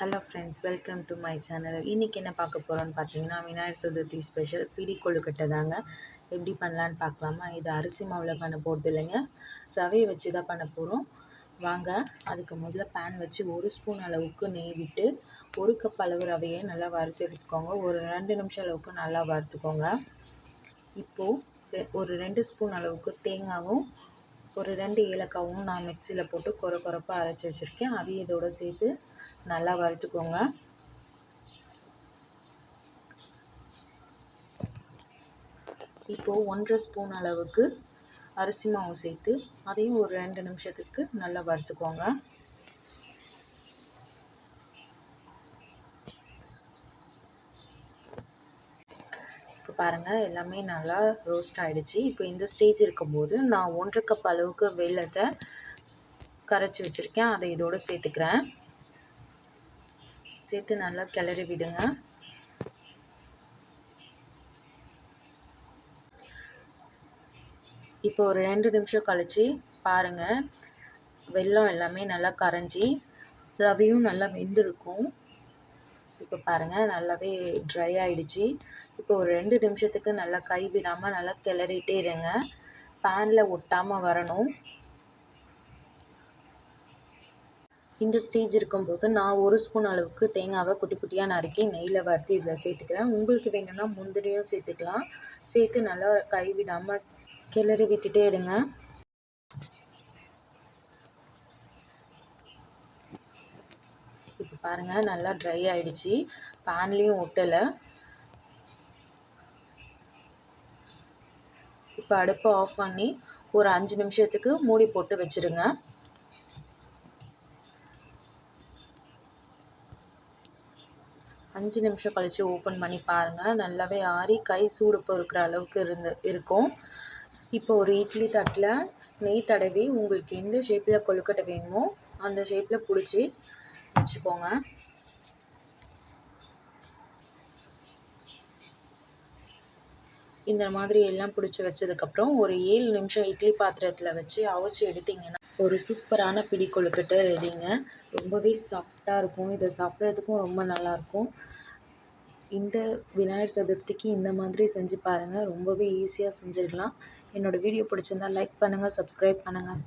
Hello friends, welcome to my channel. இன்றைக்கி என்ன பார்க்க போகிறோன்னு பார்த்தீங்கன்னா, விநாயகர் சதுர்த்தி ஸ்பெஷல் பிடி கொழுக்கட்டை தாங்க. எப்படி பண்ணலான்னு பார்க்கலாமா? இது அரிசி மாவில் பண்ண போகிறது இல்லைங்க, ரவையை வச்சு தான் பண்ண போகிறோம். வாங்க. அதுக்கு முதல்ல பேன் வச்சு 1 ஸ்பூன் அளவுக்கு நெய் விட்டு 1 கப் அளவு ரவையை நல்லா வறுத்து எடுத்துக்கோங்க. ஒரு 2 நிமிஷம் அளவுக்கு நல்லா வறுத்துக்கோங்க. இப்போது ஒரு 2 ஸ்பூன் அளவுக்கு தேங்காவும் ஒரு 2 ஏலக்காவும் நான் மிக்சியில் போட்டு கொரப்பாக அரைச்சி வச்சுருக்கேன். அதையும் இதோடு சேர்த்து நல்லா வறுத்துக்கோங்க. இப்போது 1½ ஸ்பூன் அளவுக்கு அரிசி மாவு சேர்த்து அதையும் ஒரு 2 நிமிஷத்துக்கு நல்லா வறுத்துக்கோங்க. இப்போ பாருங்கள், எல்லாமே நல்லா ரோஸ்ட் ஆகிடுச்சு. இப்போ இந்த ஸ்டேஜ் இருக்கும்போது நான் 1½ கப் அளவுக்கு வெல்லத்தை கரைச்சி வச்சுருக்கேன். அதை இதோடு சேர்த்துக்கிறேன். சேர்த்து நல்லா கிளறி விடுங்க. இப்போ ஒரு 2 நிமிஷம் கழித்து பாருங்கள், வெல்லம் எல்லாமே நல்லா கரைஞ்சி ரவையும் நல்லா வெந்திருக்கும். இப்போ பாருங்கள், நல்லாவே ட்ரை ஆகிடுச்சு. இப்போ ஒரு 2 நிமிஷத்துக்கு நல்லா கை விடாமல் நல்லா கிளறிட்டே இருங்க. பேனில் ஒட்டாமல் வரணும். இந்த ஸ்டேஜ் இருக்கும்போது நான் 1 ஸ்பூன் அளவுக்கு தேங்காவை குட்டி குட்டியாக நறுக்கி நெய்யில் வறுத்து இதில் சேர்த்துக்கிறேன். உங்களுக்கு வேணும்னா முந்திரியும் சேர்த்துக்கலாம். சேர்த்து நல்லா கை விடாமல் கிளறி விட்டுட்டே இருங்க. இப்போ பாருங்கள், நல்லா ட்ரை ஆகிடுச்சு. பேன்லேயும் ஒட்டலை. இப்போ அடுப்பை ஆஃப் பண்ணி ஒரு 5 நிமிஷத்துக்கு மூடி போட்டு வச்சுருங்க. அஞ்சு நிமிஷம் கழித்து ஓப்பன் பண்ணி பாருங்கள், நல்லாவே ஆறி கை சூடு பொறுக்கிற அளவுக்கு இருக்கும். இப்போ ஒரு இட்லி தட்டில் நெய் தடவி உங்களுக்கு எந்த ஷேப்பில் கொழுக்கட்டை வேணுமோ அந்த ஷேப்பில் பிடிச்சி வச்சுக்கோங்க. இந்த மாதிரி எல்லாம் பிடிச்சி வச்சதுக்கப்புறம் ஒரு 7 நிமிஷம் இட்லி பாத்திரத்தில் வச்சு அவிச்சு எடுத்திங்கன்னா ஒரு சூப்பரான பிடி கொழுக்கட்டை ரெடிங்க. ரொம்பவே சாஃப்டாக இருக்கும். இதை சாப்பிட்றதுக்கும் ரொம்ப நல்லாயிருக்கும். இந்த விநாயகர் சதுர்த்திக்கு இந்த மாதிரி செஞ்சு பாருங்கள். ரொம்பவே ஈஸியாக செஞ்சிடலாம். என்னோடய வீடியோ பிடிச்சிருந்தால் லைக் பண்ணுங்கள், சப்ஸ்கிரைப் பண்ணுங்கள்.